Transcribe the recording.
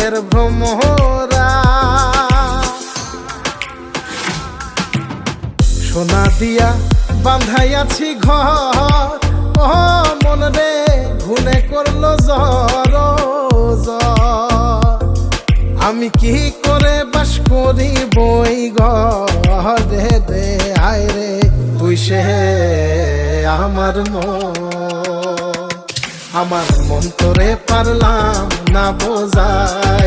মনের ভ্রমরা। সোনা দিয়া বাঁধাইয়াছি ঘর, ও মন রে ঘুনে করলো জ্বর জ্বর। আমি কি করে বাস করি বই ঘরে দে আয় রে তুই সে আমার মন তোরে পারলাম না বোঝাই।